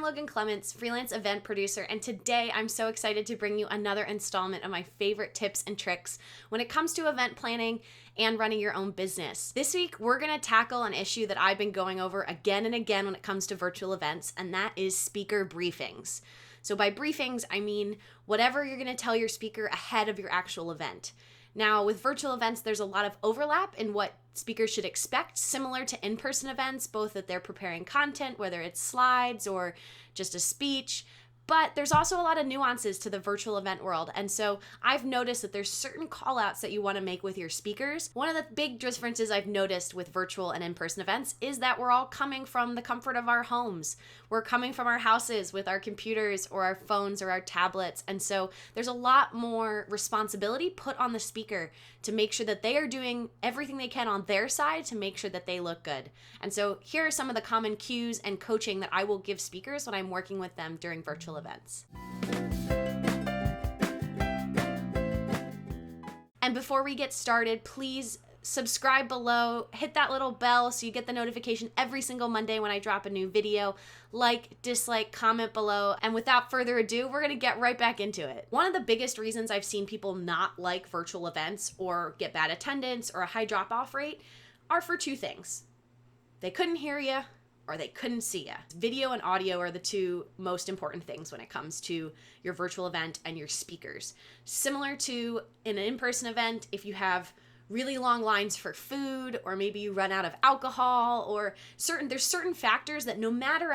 Logan Clements, freelance event producer, and today I'm so excited to bring you another installment of my favorite tips and tricks when it comes to event planning and running your own business. This week, we're gonna tackle an issue that I've been going over again and again when it comes to virtual events, and that is speaker briefings. So by briefings, I mean whatever you're gonna tell your speaker ahead of your actual event. Now, with virtual events, there's a lot of overlap in what speakers should expect, similar to in-person events, both that they're preparing content, whether it's slides or just a speech. But there's also a lot of nuances to the virtual event world. And so I've noticed that there's certain call outs that you want to make with your speakers. One of the big differences I've noticed with virtual and in-person events is that we're all coming from the comfort of our homes. We're coming from our houses with our computers or our phones or our tablets. And so there's a lot more responsibility put on the speaker to make sure that they are doing everything they can on their side to make sure that they look good. And so here are some of the common cues and coaching that I will give speakers when I'm working with them during virtual events. And before we get started, please subscribe below, hit that little bell so you get the notification every single Monday when I drop a new video. Like, dislike, comment below. And without further ado, we're gonna get right back into it. One of the biggest reasons I've seen people not like virtual events or get bad attendance or a high drop-off rate are for two things. They couldn't hear you, or they couldn't see you. Video and audio are the two most important things when it comes to your virtual event and your speakers. Similar to in an in-person event, if you have really long lines for food, or maybe you run out of alcohol, or there's certain factors that no matter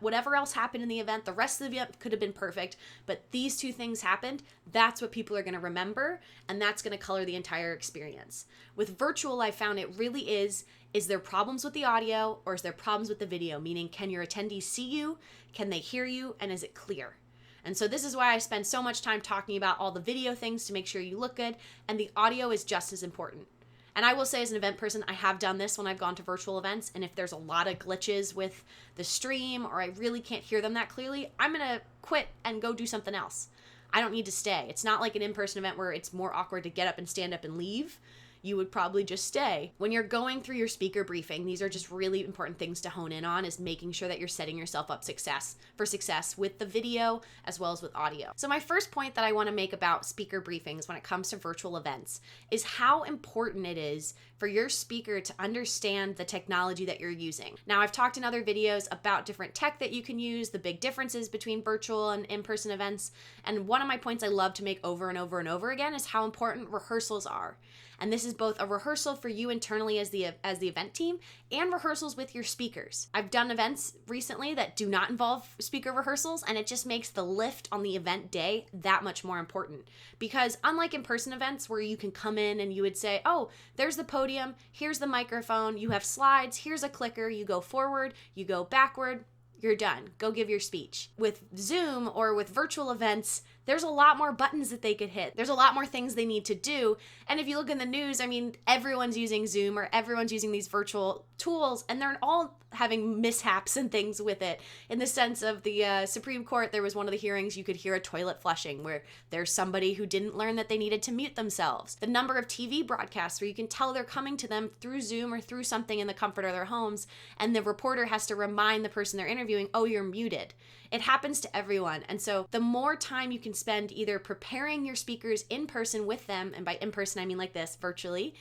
whatever else happened in the event, the rest of the event could have been perfect, but these two things happened, that's what people are gonna remember, and that's gonna color the entire experience. With virtual, I found it really is there problems with the audio, or is there problems with the video? Meaning, can your attendees see you? Can they hear you? And is it clear? And so this is why I spend so much time talking about all the video things to make sure you look good, and the audio is just as important. And I will say, as an event person, I have done this when I've gone to virtual events, and if there's a lot of glitches with the stream, or I really can't hear them that clearly, I'm gonna quit and go do something else. I don't need to stay. It's not like an in-person event where it's more awkward to get up and stand up and leave. You would probably just stay. When you're going through your speaker briefing, these are just really important things to hone in on, is making sure that you're setting yourself up for success with the video as well as with audio. So my first point that I want to make about speaker briefings when it comes to virtual events is how important it is for your speaker to understand the technology that you're using. Now, I've talked in other videos about different tech that you can use, the big differences between virtual and in-person events, and one of my points I love to make over and over and over again is how important rehearsals are. And this is both a rehearsal for you internally as the event team and rehearsals with your speakers. I've done events recently that do not involve speaker rehearsals, and it just makes the lift on the event day that much more important. Because unlike in-person events where you can come in and you would say, oh, there's the podium, here's the microphone, you have slides, here's a clicker, you go forward, you go backward, you're done. Go give your speech. With Zoom or with virtual events, there's a lot more buttons that they could hit. There's a lot more things they need to do. And if you look in the news, I mean, everyone's using Zoom or everyone's using these virtual tools, and they're all having mishaps and things with it. In the sense of the Supreme Court, there was one of the hearings, you could hear a toilet flushing where there's somebody who didn't learn that they needed to mute themselves. The number of TV broadcasts where you can tell they're coming to them through Zoom or through something in the comfort of their homes, and the reporter has to remind the person they're interviewing, oh, you're muted. It happens to everyone. And so the more time you can spend either preparing your speakers in person with them, and by in person I mean like this, virtually,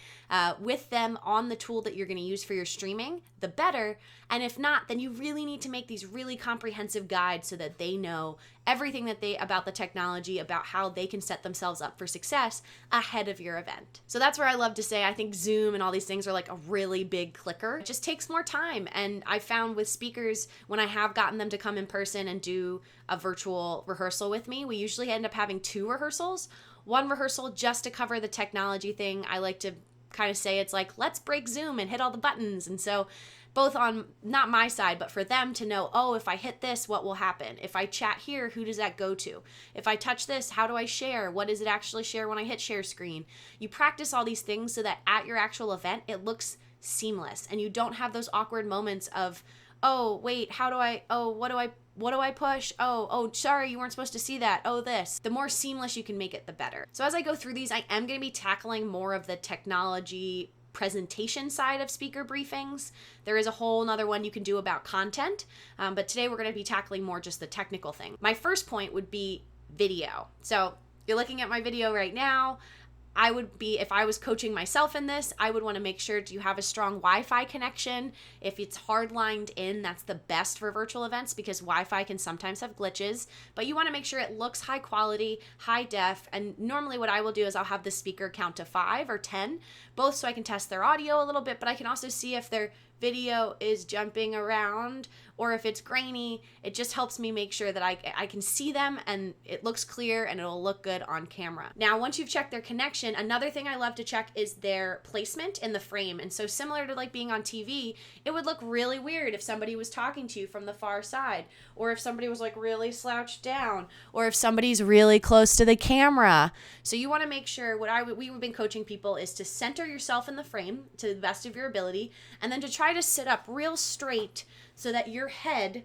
with them on the tool that you're going to use for your streaming, the better. And if not, then you really need to make these really comprehensive guides so that they know everything about the technology, about how they can set themselves up for success ahead of your event. So that's where I love to say I think Zoom and all these things are like a really big clicker. It just takes more time. And I found with speakers, when I have gotten them to come in person and do a virtual rehearsal with me, we usually end up having two rehearsals. One rehearsal just to cover the technology thing. I like to kind of say it's like, let's break Zoom and hit all the buttons. And so both on not my side, but for them to know, oh, if I hit this, what will happen? If I chat here, who does that go to? If I touch this, how do I share? What does it actually share when I hit share screen? You practice all these things so that at your actual event, it looks seamless and you don't have those awkward moments of, oh, wait, what do I push? Oh, sorry, you weren't supposed to see that. Oh, this. The more seamless you can make it, the better. So as I go through these, I am going to be tackling more of the technology presentation side of speaker briefings. There is a whole nother one you can do about content, but today we're going to be tackling more just the technical thing. My first point would be video. So you're looking at my video right now. I would be, if I was coaching myself in this, I would want to make sure you have a strong Wi-Fi connection. If it's hard lined in, that's the best for virtual events because Wi-Fi can sometimes have glitches, but you want to make sure it looks high quality, high def. And normally what I will do is I'll have the speaker count to 5 or 10, both so I can test their audio a little bit, but I can also see if their video is jumping around or if it's grainy. It just helps me make sure that I can see them and it looks clear and it'll look good on camera. Now, once you've checked their connection, another thing I love to check is their placement in the frame. And so similar to like being on TV, it would look really weird if somebody was talking to you from the far side, or if somebody was like really slouched down, or if somebody's really close to the camera. So you want to make sure we've been coaching people is to center yourself in the frame to the best of your ability, and then to try to sit up real straight so that your head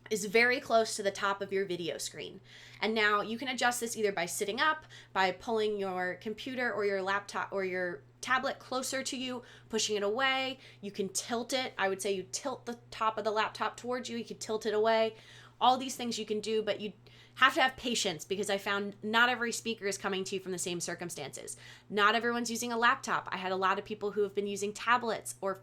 is very close to the top of your video screen. And now you can adjust this either by sitting up, by pulling your computer or your laptop or your tablet closer to you, pushing it away. You can tilt it. I would say you tilt the top of the laptop towards you. You can tilt it away. All these things you can do, but you have to have patience because I found not every speaker is coming to you from the same circumstances. Not everyone's using a laptop. I had a lot of people who have been using tablets or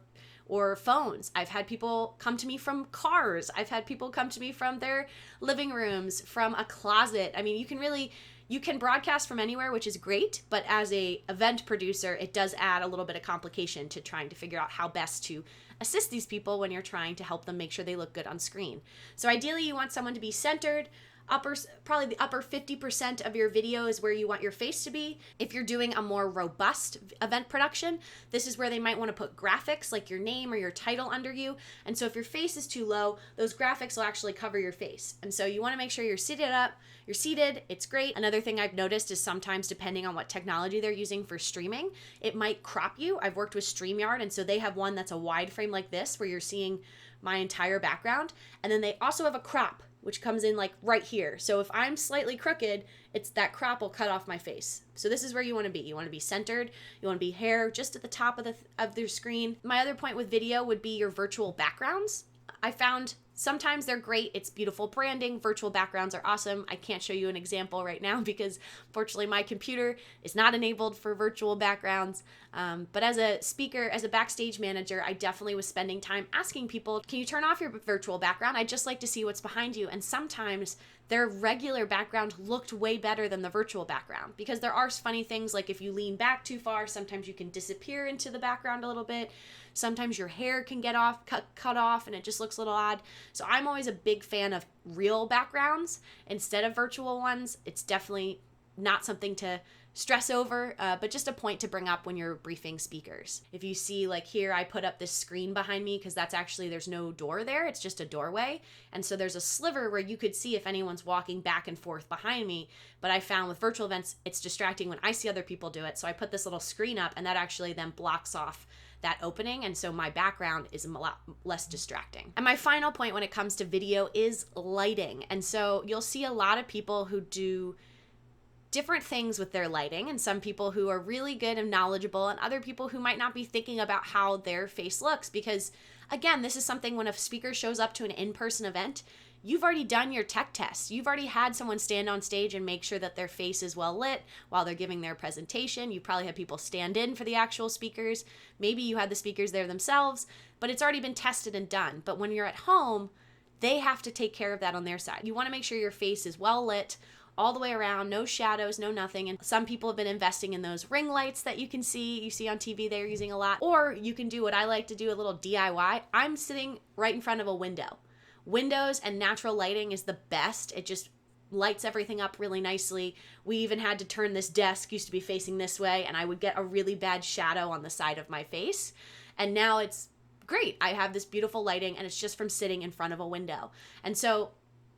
phones. I've had people come to me from cars. I've had people come to me from their living rooms, from a closet. I mean, you can broadcast from anywhere, which is great, but as a event producer, it does add a little bit of complication to trying to figure out how best to assist these people when you're trying to help them make sure they look good on screen. So ideally, you want someone to be centered. Probably the upper 50% of your video is where you want your face to be. If you're doing a more robust event production, this is where they might want to put graphics like your name or your title under you. And so if your face is too low, those graphics will actually cover your face. And so you want to make sure you're seated up, you're seated, it's great. Another thing I've noticed is sometimes depending on what technology they're using for streaming, it might crop you. I've worked with StreamYard, and so they have one that's a wide frame like this where you're seeing my entire background. And then they also have a crop, which comes in like right here. So if I'm slightly crooked, it's that crop will cut off my face. So this is where you want to be. You want to be centered. You want to be hair just at the top of their screen. My other point with video would be your virtual backgrounds. I found sometimes they're great. It's beautiful branding. Virtual backgrounds are awesome. I can't show you an example right now because fortunately my computer is not enabled for virtual backgrounds. But as a speaker, as a backstage manager, I definitely was spending time asking people, can you turn off your virtual background? I'd just like to see what's behind you. And sometimes their regular background looked way better than the virtual background because there are funny things like if you lean back too far, sometimes you can disappear into the background a little bit. Sometimes your hair can get cut off and it just looks a little odd. So I'm always a big fan of real backgrounds instead of virtual ones. It's definitely not something to stress over, but just a point to bring up when you're briefing speakers. If you see like here, I put up this screen behind me because that's actually, there's no door there. It's just a doorway. And so there's a sliver where you could see if anyone's walking back and forth behind me. But I found with virtual events, it's distracting when I see other people do it. So I put this little screen up and that actually then blocks off that opening, and so my background is a lot less distracting. And my final point when it comes to video is lighting. And so you'll see a lot of people who do different things with their lighting, and some people who are really good and knowledgeable, and other people who might not be thinking about how their face looks, because again, this is something when a speaker shows up to an in-person event, you've already done your tech test. You've already had someone stand on stage and make sure that their face is well lit while they're giving their presentation. You probably had people stand in for the actual speakers. Maybe you had the speakers there themselves, but it's already been tested and done. But when you're at home, they have to take care of that on their side. You want to make sure your face is well lit all the way around, no shadows, no nothing. And some people have been investing in those ring lights that you see on TV they're using a lot. Or you can do what I like to do, a little DIY. I'm sitting right in front of a window. Windows and natural lighting is the best. It just lights everything up really nicely. We even had to turn this desk, used to be facing this way, and I would get a really bad shadow on the side of my face. And now it's great. I have this beautiful lighting and it's just from sitting in front of a window. And so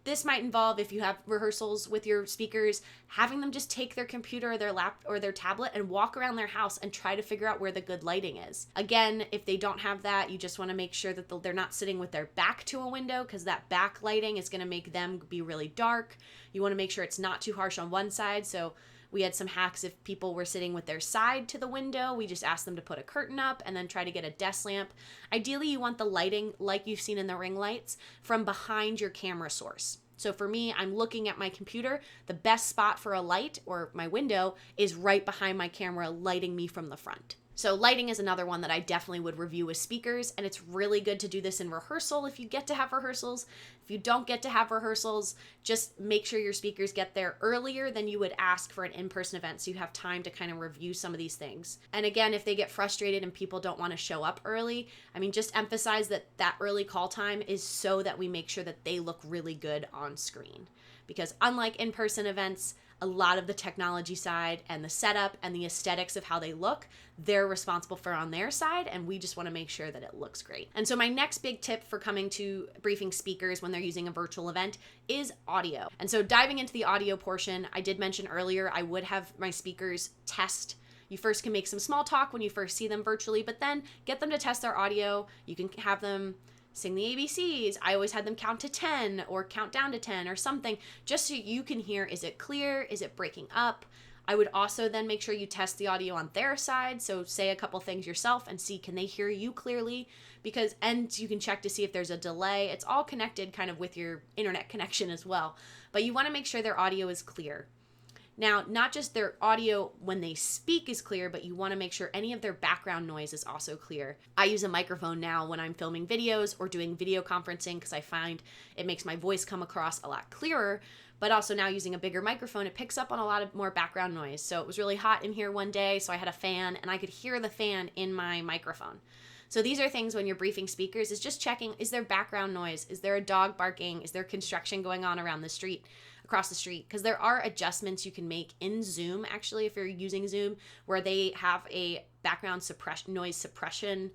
this might involve, if you have rehearsals with your speakers, having them just take their computer or their laptop or their tablet and walk around their house and try to figure out where the good lighting is. Again, if they don't have that, you just want to make sure that they're not sitting with their back to a window, because that back lighting is going to make them be really dark. You want to make sure it's not too harsh on one side. So We had some hacks if people were sitting with their side to the window. We just asked them to put a curtain up and then try to get a desk lamp. Ideally, you want the lighting, like you've seen in the ring lights, from behind your camera source. So for me, I'm looking at my computer. The best spot for a light or my window is right behind my camera, lighting me from the front. So lighting is another one that I definitely would review with speakers, and it's really good to do this in rehearsal if you get to have rehearsals. If you don't get to have rehearsals, just make sure your speakers get there earlier than you would ask for an in-person event so you have time to kind of review some of these things. And again, if they get frustrated and people don't want to show up early, I mean, just emphasize that that early call time is so that we make sure that they look really good on screen. Because unlike in-person events, a lot of the technology side and the setup and the aesthetics of how they look, they're responsible for on their side, and we just want to make sure that it looks great. And so my next big tip for coming to briefing speakers when they're using a virtual event is audio. And so diving into the audio portion, I did mention earlier I would have my speakers test. You first can make some small talk when you first see them virtually, but then get them to test their audio. You can have them sing the ABCs. I always had them count to 10 or count down to 10 or something, just so you can hear, is it clear? Is it breaking up? I would also then make sure you test the audio on their side. So say a couple things yourself and see, can they hear you clearly? And you can check to see if there's a delay. It's all connected kind of with your internet connection as well. But you want to make sure their audio is clear. Now, not just their audio when they speak is clear, but you want to make sure any of their background noise is also clear. I use a microphone now when I'm filming videos or doing video conferencing because I find it makes my voice come across a lot clearer, but also now using a bigger microphone, it picks up on a lot of more background noise. So it was really hot in here one day, so I had a fan and I could hear the fan in my microphone. So these are things when you're briefing speakers is just checking, is there background noise? Is there a dog barking? Is there construction going on around the street? Across the street, because there are adjustments you can make in Zoom, actually, if you're using Zoom, where they have a background noise suppression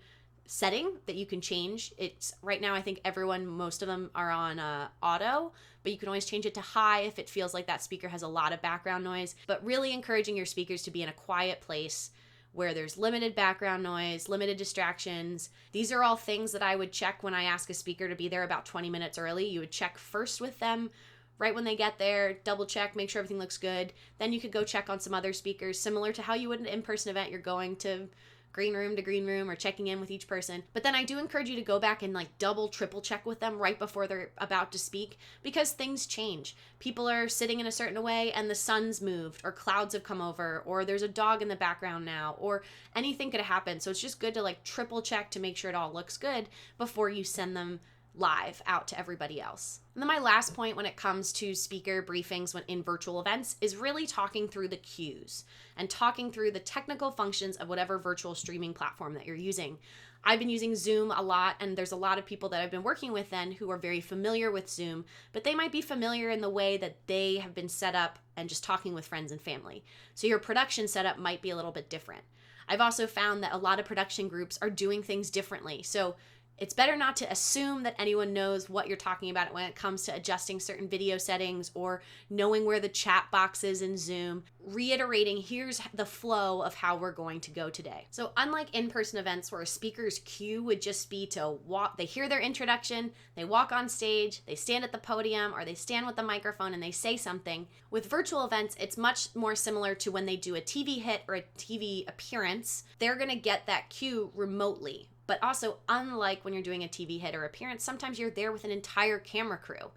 setting that you can change. It's right now, I think most of them are on auto, but you can always change it to high if it feels like that speaker has a lot of background noise. But really encouraging your speakers to be in a quiet place where there's limited background noise, limited distractions. These are all things that I would check when I ask a speaker to be there about 20 minutes early. You would check first with them right when they get there, double check, make sure everything looks good. Then you could go check on some other speakers, similar to how you would an in-person event. You're going to green room or checking in with each person. But then I do encourage you to go back and double, triple check with them right before they're about to speak, because things change. People are sitting in a certain way and the sun's moved, or clouds have come over, or there's a dog in the background now, or anything could happen. So it's just good to triple check to make sure it all looks good before you send them live out to everybody else. And then my last point when it comes to speaker briefings when in virtual events is really talking through the cues and talking through the technical functions of whatever virtual streaming platform that you're using. I've been using Zoom a lot, and there's a lot of people that I've been working with then who are very familiar with Zoom, but they might be familiar in the way that they have been set up and just talking with friends and family. So your production setup might be a little bit different. I've also found that a lot of production groups are doing things differently. So it's better not to assume that anyone knows what you're talking about when it comes to adjusting certain video settings or knowing where the chat box is in Zoom. Reiterating, here's the flow of how we're going to go today. So unlike in-person events where a speaker's cue would just be to walk, they hear their introduction, they walk on stage, they stand at the podium, or they stand with the microphone and they say something. With virtual events, it's much more similar to when they do a TV hit or a TV appearance. They're going to get that cue remotely. But also, unlike when you're doing a TV hit or appearance, sometimes you're there with an entire camera crew.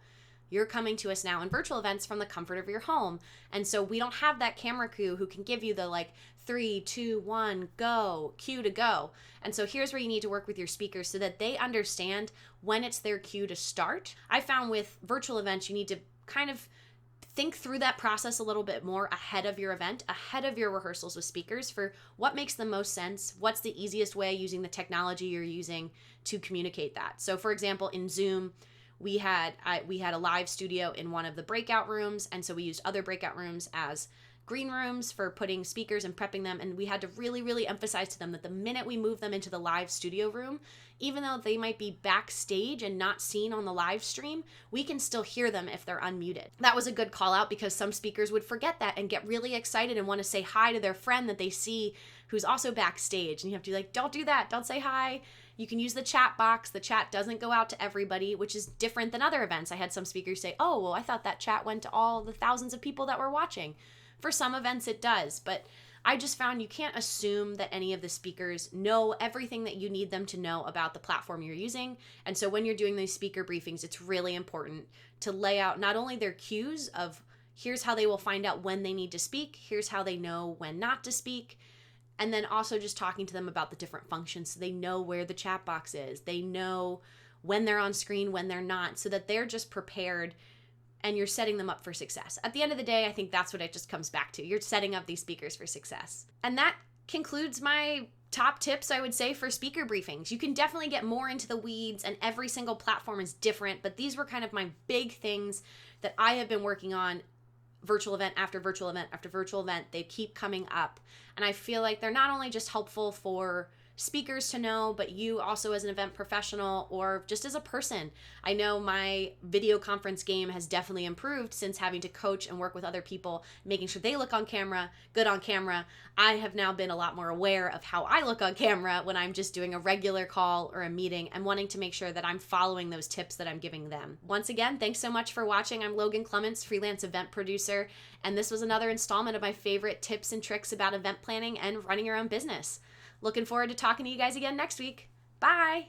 You're coming to us now in virtual events from the comfort of your home. And so we don't have that camera crew who can give you the 3, 2, 1, go, cue to go. And so here's where you need to work with your speakers so that they understand when it's their cue to start. I found with virtual events, you need to kind of think through that process a little bit more ahead of your event, ahead of your rehearsals with speakers for what makes the most sense, what's the easiest way using the technology you're using to communicate that. So for example, in Zoom, we had a live studio in one of the breakout rooms, and so we used other breakout rooms as green rooms for putting speakers and prepping them, and we had to really, really emphasize to them that the minute we move them into the live studio room, even though they might be backstage and not seen on the live stream, we can still hear them if they're unmuted. That was a good call out because some speakers would forget that and get really excited and want to say hi to their friend that they see who's also backstage, and you have to be like, don't do that, don't say hi. You can use the chat box. The chat doesn't go out to everybody, which is different than other events. I had some speakers say, oh, well, I thought that chat went to all the thousands of people that were watching. For some events it does, but I just found you can't assume that any of the speakers know everything that you need them to know about the platform you're using. And so when you're doing these speaker briefings, it's really important to lay out not only their cues of here's how they will find out when they need to speak, here's how they know when not to speak, and then also just talking to them about the different functions so they know where the chat box is. They know when they're on screen, when they're not, so that they're just prepared and you're setting them up for success. At the end of the day, I think that's what it just comes back to. You're setting up these speakers for success. And that concludes my top tips, I would say, for speaker briefings. You can definitely get more into the weeds, and every single platform is different, but these were kind of my big things that I have been working on virtual event after virtual event after virtual event. They keep coming up, and I feel like they're not only just helpful for speakers to know, but you also as an event professional or just as a person. I know my video conference game has definitely improved since having to coach and work with other people, making sure they look on camera, good on camera. I have now been a lot more aware of how I look on camera when I'm just doing a regular call or a meeting, and wanting to make sure that I'm following those tips that I'm giving them. Once again, thanks so much for watching. I'm Logan Clements, freelance event producer, and this was another installment of my favorite tips and tricks about event planning and running your own business. Looking forward to talking to you guys again next week. Bye!